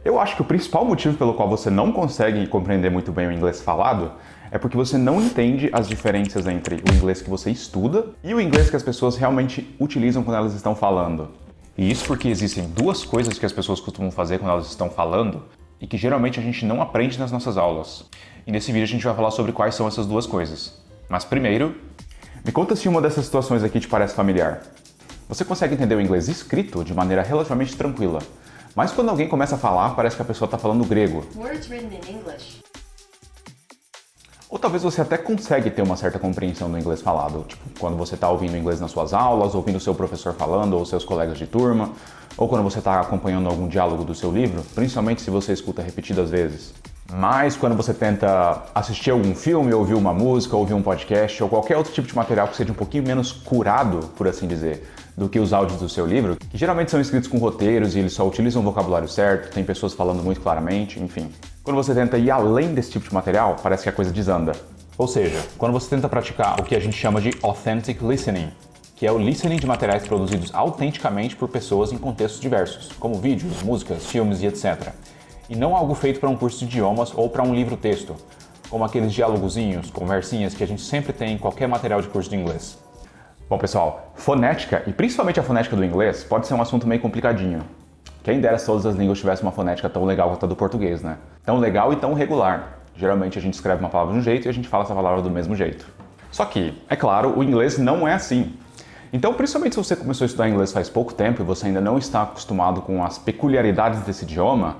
Eu acho que o principal motivo pelo qual você não consegue compreender muito bem o inglês falado é porque você não entende as diferenças entre o inglês que você estuda e o inglês que as pessoas realmente utilizam quando elas estão falando. E isso porque existem duas coisas que as pessoas costumam fazer quando elas estão falando e que geralmente a gente não aprende nas nossas aulas. E nesse vídeo a gente vai falar sobre quais são essas duas coisas. Mas primeiro, me conta se uma dessas situações aqui te parece familiar. Você consegue entender o inglês escrito de maneira relativamente tranquila, mas quando alguém começa a falar, parece que a pessoa está falando grego. Words written in English. Ou talvez você até consegue ter uma certa compreensão do inglês falado, tipo quando você está ouvindo inglês nas suas aulas, ouvindo o seu professor falando, ou seus colegas de turma, ou quando você está acompanhando algum diálogo do seu livro, principalmente se você escuta repetidas vezes. Mas quando você tenta assistir algum filme, ouvir uma música, ouvir um podcast, ou qualquer outro tipo de material que seja um pouquinho menos curado, por assim dizer, do que os áudios do seu livro, que geralmente são escritos com roteiros e eles só utilizam o vocabulário certo, tem pessoas falando muito claramente, enfim. Quando você tenta ir além desse tipo de material, parece que a coisa desanda. Ou seja, quando você tenta praticar o que a gente chama de authentic listening, que é o listening de materiais produzidos autenticamente por pessoas em contextos diversos, como vídeos, músicas, filmes e etc. E não algo feito para um curso de idiomas ou para um livro-texto, como aqueles dialogozinhos, conversinhas que a gente sempre tem em qualquer material de curso de inglês. Bom, pessoal, fonética, e principalmente a fonética do inglês, pode ser um assunto meio complicadinho. Quem dera se todas as línguas tivessem uma fonética tão legal quanto a do português, né? Tão legal e tão regular. Geralmente a gente escreve uma palavra de um jeito e a gente fala essa palavra do mesmo jeito. Só que, é claro, o inglês não é assim. Então, principalmente se você começou a estudar inglês faz pouco tempo e você ainda não está acostumado com as peculiaridades desse idioma,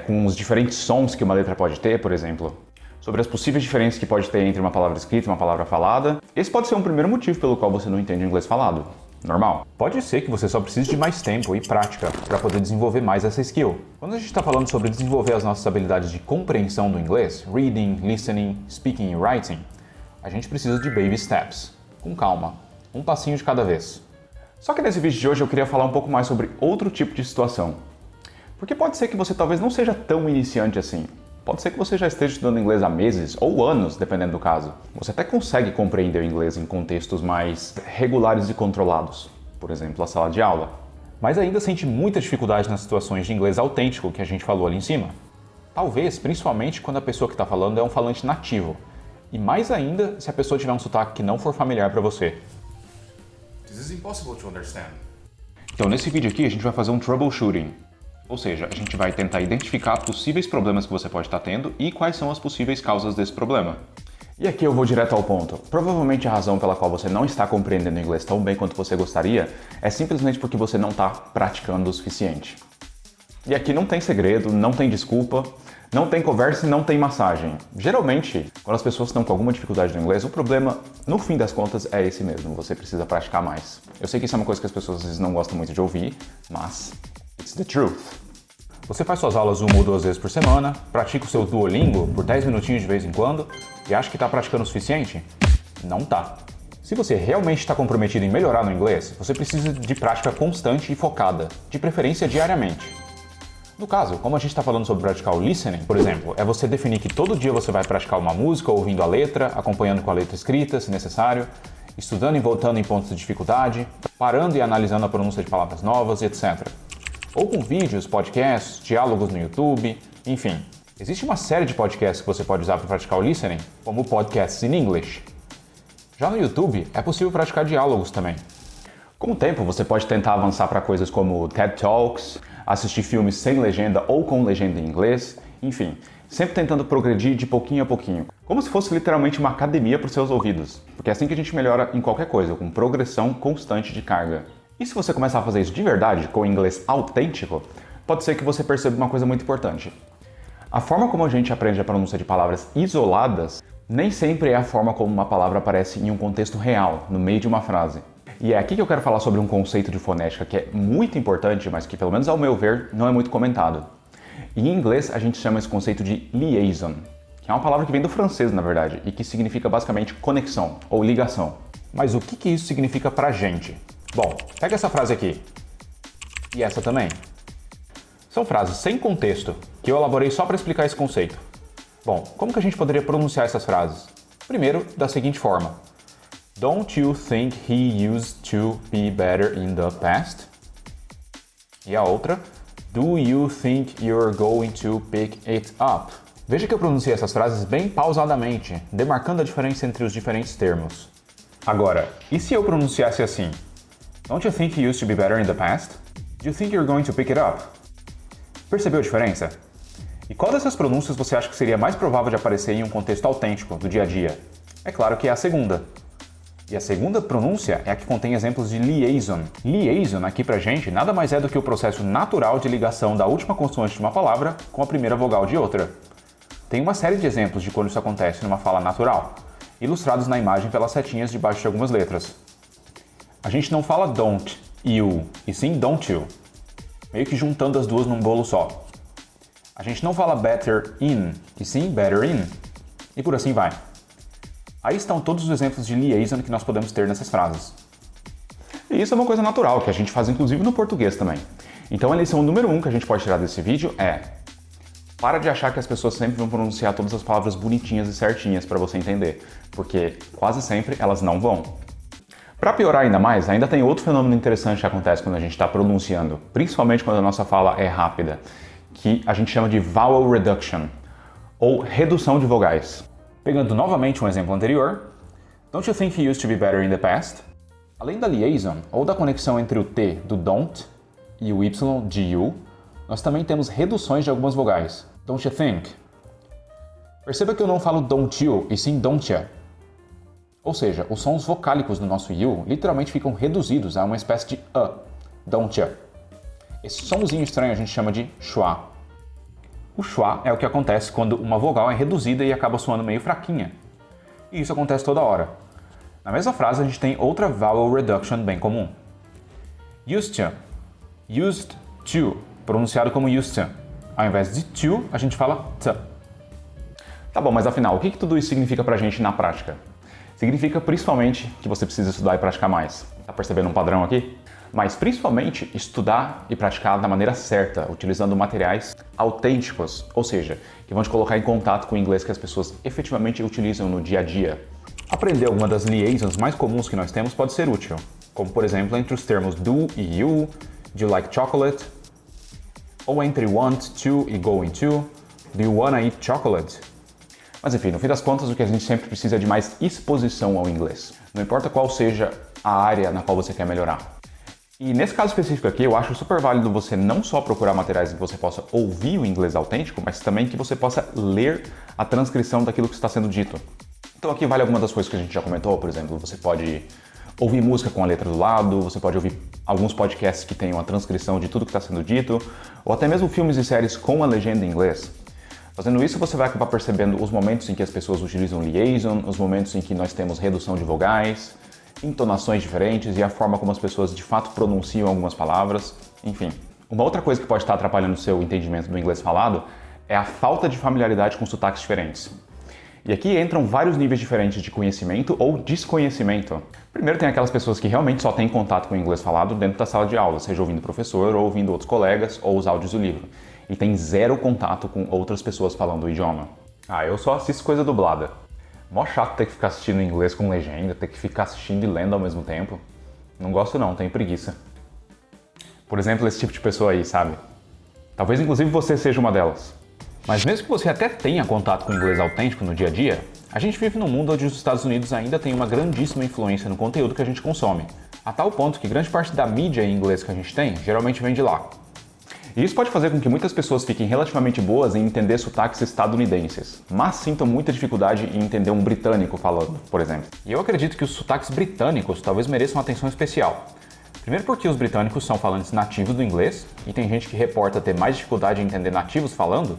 com os diferentes sons que uma letra pode ter, por exemplo, sobre as possíveis diferenças que pode ter entre uma palavra escrita e uma palavra falada, esse pode ser um primeiro motivo pelo qual você não entende o inglês falado. Normal. Pode ser que você só precise de mais tempo e prática para poder desenvolver mais essa skill. Quando a gente está falando sobre desenvolver as nossas habilidades de compreensão do inglês, reading, listening, speaking e writing, a gente precisa de baby steps, com calma, um passinho de cada vez. Só que nesse vídeo de hoje eu queria falar um pouco mais sobre outro tipo de situação. Porque pode ser que você talvez não seja tão iniciante assim. Pode ser que você já esteja estudando inglês há meses ou anos, dependendo do caso. Você até consegue compreender o inglês em contextos mais regulares e controlados, por exemplo, a sala de aula. Mas ainda sente muita dificuldade nas situações de inglês autêntico que a gente falou ali em cima. Talvez, principalmente quando a pessoa que está falando é um falante nativo. E mais ainda se a pessoa tiver um sotaque que não for familiar para você. This is impossible to understand. Então, nesse vídeo aqui a gente vai fazer um troubleshooting. Ou seja, a gente vai tentar identificar possíveis problemas que você pode estar tendo e quais são as possíveis causas desse problema. E aqui eu vou direto ao ponto. Provavelmente a razão pela qual você não está compreendendo o inglês tão bem quanto você gostaria é simplesmente porque você não está praticando o suficiente. E aqui não tem segredo, não tem desculpa, não tem conversa e não tem massagem. Geralmente, quando as pessoas estão com alguma dificuldade no inglês, o problema, no fim das contas, é esse mesmo. Você precisa praticar mais. Eu sei que isso é uma coisa que as pessoas às vezes não gostam muito de ouvir, mas it's the truth. Você faz suas aulas 1 ou 2 vezes por semana, pratica o seu Duolingo por 10 minutinhos de vez em quando e acha que está praticando o suficiente? Não tá. Se você realmente está comprometido em melhorar no inglês, você precisa de prática constante e focada, de preferência diariamente. No caso, como a gente está falando sobre praticar o listening, por exemplo, é você definir que todo dia você vai praticar uma música ouvindo a letra, acompanhando com a letra escrita, se necessário, estudando e voltando em pontos de dificuldade, parando e analisando a pronúncia de palavras novas, etc. Ou com vídeos, podcasts, diálogos no YouTube, enfim. Existe uma série de podcasts que você pode usar para praticar o listening, como Podcasts in English. Já no YouTube, é possível praticar diálogos também. Com o tempo, você pode tentar avançar para coisas como TED Talks, assistir filmes sem legenda ou com legenda em inglês, enfim, sempre tentando progredir de pouquinho a pouquinho. Como se fosse literalmente uma academia para os seus ouvidos, porque é assim que a gente melhora em qualquer coisa, com progressão constante de carga. E se você começar a fazer isso de verdade, com o inglês autêntico, pode ser que você perceba uma coisa muito importante. A forma como a gente aprende a pronúncia de palavras isoladas nem sempre é a forma como uma palavra aparece em um contexto real, no meio de uma frase. E é aqui que eu quero falar sobre um conceito de fonética que é muito importante, mas que, pelo menos ao meu ver, não é muito comentado. Em inglês, a gente chama esse conceito de liaison, que é uma palavra que vem do francês, na verdade, e que significa basicamente conexão ou ligação. Mas o que isso significa pra gente? Bom, pega essa frase aqui. E essa também. São frases sem contexto, que eu elaborei só para explicar esse conceito. Bom, como que a gente poderia pronunciar essas frases? Primeiro, da seguinte forma. Don't you think he used to be better in the past? E a outra. Do you think you're going to pick it up? Veja que eu pronunciei essas frases bem pausadamente, demarcando a diferença entre os diferentes termos. Agora, e se eu pronunciasse assim? Don't you think you used to be better in the past? Do you think you're going to pick it up? Percebeu a diferença? E qual dessas pronúncias você acha que seria mais provável de aparecer em um contexto autêntico, do dia a dia? É claro que é a segunda. E a segunda pronúncia é a que contém exemplos de liaison. Liaison, aqui pra gente, nada mais é do que o processo natural de ligação da última consoante de uma palavra com a primeira vogal de outra. Tem uma série de exemplos de quando isso acontece numa fala natural, ilustrados na imagem pelas setinhas debaixo de algumas letras. A gente não fala don't, you, e sim don't you, meio que juntando as duas num bolo só. A gente não fala better in, e sim better in, e por assim vai. Aí estão todos os exemplos de liaison que nós podemos ter nessas frases. E isso é uma coisa natural, que a gente faz inclusive no português também. Então a lição número 1 que a gente pode tirar desse vídeo é: para de achar que as pessoas sempre vão pronunciar todas as palavras bonitinhas e certinhas para você entender, porque quase sempre elas não vão. Para piorar ainda mais, ainda tem outro fenômeno interessante que acontece quando a gente está pronunciando, principalmente quando a nossa fala é rápida, que a gente chama de vowel reduction, ou redução de vogais. Pegando novamente um exemplo anterior, don't you think you used to be better in the past? Além da liaison, ou da conexão entre o T do don't e o Y de you, nós também temos reduções de algumas vogais. Don't you think? Perceba que eu não falo don't you, e sim don't ya. Ou seja, os sons vocálicos do nosso you literalmente ficam reduzidos a uma espécie de don't ya. Esse somzinho estranho a gente chama de schwa. O schwa é o que acontece quando uma vogal é reduzida e acaba soando meio fraquinha. E isso acontece toda hora. Na mesma frase a gente tem outra vowel reduction bem comum. Used to, used to, pronunciado como used to. Ao invés de to, a gente fala t. Tá bom, mas afinal, o que tudo isso significa pra gente na prática? Significa principalmente que você precisa estudar e praticar mais. Tá percebendo um padrão aqui? Mas principalmente estudar e praticar da maneira certa, utilizando materiais autênticos, ou seja, que vão te colocar em contato com o inglês que as pessoas efetivamente utilizam no dia a dia. Aprender alguma das liaisons mais comuns que nós temos pode ser útil, como por exemplo entre os termos do e you, do you like chocolate, ou entre want to e going to, do you wanna eat chocolate? Mas enfim, no fim das contas, o que a gente sempre precisa é de mais exposição ao inglês. Não importa qual seja a área na qual você quer melhorar. E nesse caso específico aqui, eu acho super válido você não só procurar materiais em que você possa ouvir o inglês autêntico, mas também que você possa ler a transcrição daquilo que está sendo dito. Então aqui vale algumas das coisas que a gente já comentou, por exemplo, você pode ouvir música com a letra do lado, você pode ouvir alguns podcasts que tenham a transcrição de tudo que está sendo dito, ou até mesmo filmes e séries com a legenda em inglês. Fazendo isso, você vai acabar percebendo os momentos em que as pessoas utilizam liaison, os momentos em que nós temos redução de vogais, entonações diferentes e a forma como as pessoas de fato pronunciam algumas palavras, enfim. Uma outra coisa que pode estar atrapalhando o seu entendimento do inglês falado é a falta de familiaridade com sotaques diferentes. E aqui entram vários níveis diferentes de conhecimento ou desconhecimento. Primeiro tem aquelas pessoas que realmente só têm contato com o inglês falado dentro da sala de aula, seja ouvindo o professor ou ouvindo outros colegas ou os áudios do livro, e tem zero contato com outras pessoas falando o idioma. Eu só assisto coisa dublada. Mó chato ter que ficar assistindo em inglês com legenda, ter que ficar assistindo e lendo ao mesmo tempo. Não gosto não, tenho preguiça. Por exemplo, esse tipo de pessoa aí, sabe? Talvez inclusive você seja uma delas. Mas mesmo que você até tenha contato com o inglês autêntico no dia a dia, a gente vive num mundo onde os Estados Unidos ainda tem uma grandíssima influência no conteúdo que a gente consome. A tal ponto que grande parte da mídia em inglês que a gente tem geralmente vem de lá. E isso pode fazer com que muitas pessoas fiquem relativamente boas em entender sotaques estadunidenses, mas sintam muita dificuldade em entender um britânico falando, por exemplo. E eu acredito que os sotaques britânicos talvez mereçam atenção especial. Primeiro porque os britânicos são falantes nativos do inglês, e tem gente que reporta ter mais dificuldade em entender nativos falando.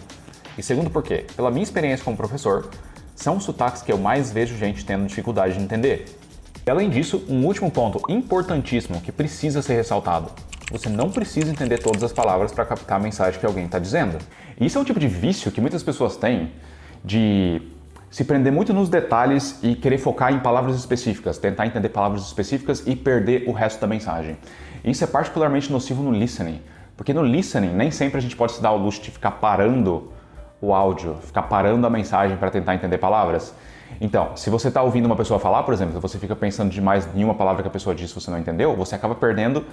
E segundo porque, pela minha experiência como professor, são os sotaques que eu mais vejo gente tendo dificuldade de entender. E além disso, um último ponto importantíssimo que precisa ser ressaltado. Você não precisa entender todas as palavras para captar a mensagem que alguém está dizendo. E isso é um tipo de vício que muitas pessoas têm de se prender muito nos detalhes e querer focar em palavras específicas, tentar entender palavras específicas e perder o resto da mensagem. E isso é particularmente nocivo no listening, porque no listening nem sempre a gente pode se dar ao luxo de ficar parando o áudio, ficar parando a mensagem para tentar entender palavras. Então, se você está ouvindo uma pessoa falar, por exemplo, você fica pensando demais em uma palavra que a pessoa disse e você não entendeu, você acaba perdendo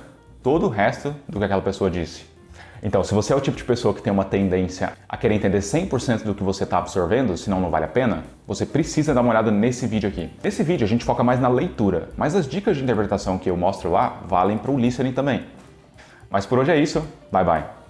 todo o resto do que aquela pessoa disse. Então, se você é o tipo de pessoa que tem uma tendência a querer entender 100% do que você está absorvendo, senão não vale a pena, você precisa dar uma olhada nesse vídeo aqui. Nesse vídeo a gente foca mais na leitura, mas as dicas de interpretação que eu mostro lá valem para o listening também. Mas por hoje é isso, bye bye!